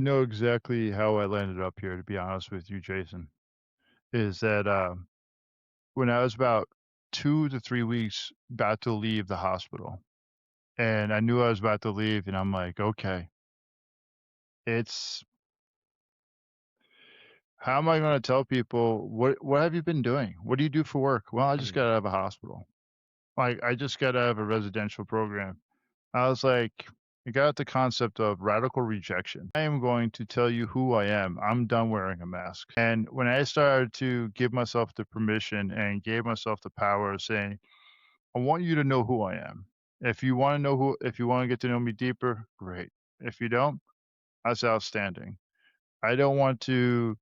know exactly how I landed up here, to be honest with you, Jason. Is that when I was about 2 to 3 weeks about to leave the hospital, and I knew I was about to leave, and I'm like, okay, it's how am I going to tell people what have you been doing? What do you do for work? Well, I just Mm. got out of a hospital. Like I just got out of a residential program. I was like, I got the concept of radical rejection. I am going to tell you who I am. I'm done wearing a mask. And when I started to give myself the permission and gave myself the power of saying, I want you to know who I am. If you want to get to know me deeper, great. If you don't, that's outstanding. I don't want to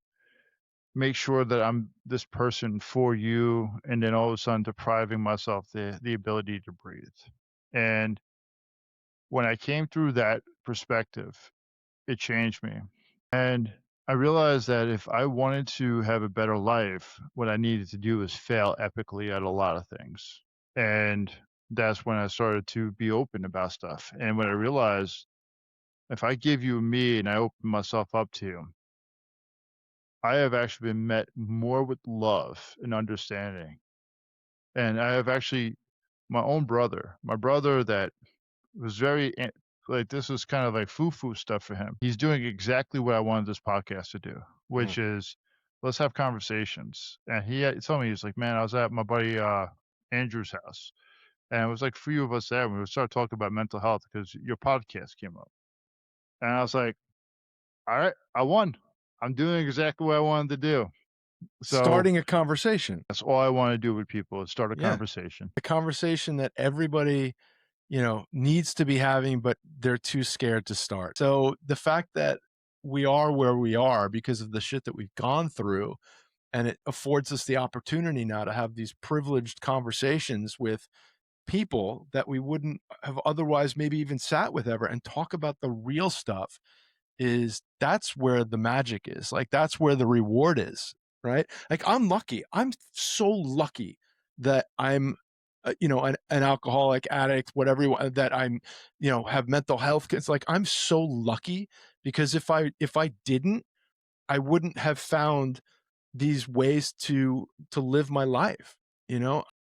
make sure that I'm this person for you and then all of a sudden depriving myself the ability to breathe. And when I came through that perspective, it changed me. And I realized that if I wanted to have a better life, what I needed to do was fail epically at a lot of things. And that's when I started to be open about stuff. And when I realized if I give you me and I open myself up to you, I have actually been met more with love and understanding. And I have actually my brother that was very like this was kind of like foo-foo stuff for him. He's doing exactly what I wanted this podcast to do, Mm. which is let's have conversations. And he told me, he's like, man, I was at my buddy Andrew's house, and it was like few of us there. And we started talking about mental health because your podcast came up, and I was like, all right, I won. I'm doing exactly what I wanted to do. So Starting a conversation. that's all I want to do with people is start a Yeah. conversation. A conversation that everybody, needs to be having, but they're too scared to start. So the fact that we are where we are because of the shit that we've gone through, and it affords us the opportunity now to have these privileged conversations with people that we wouldn't have otherwise maybe even sat with ever and talk about the real stuff, is that's where the magic is. Like, that's where the reward is, right? Like, I'm lucky. I'm so lucky that I'm, an alcoholic addict, whatever that I'm, have mental health. It's like, I'm so lucky because if I didn't, I wouldn't have found these ways to live my life, you know?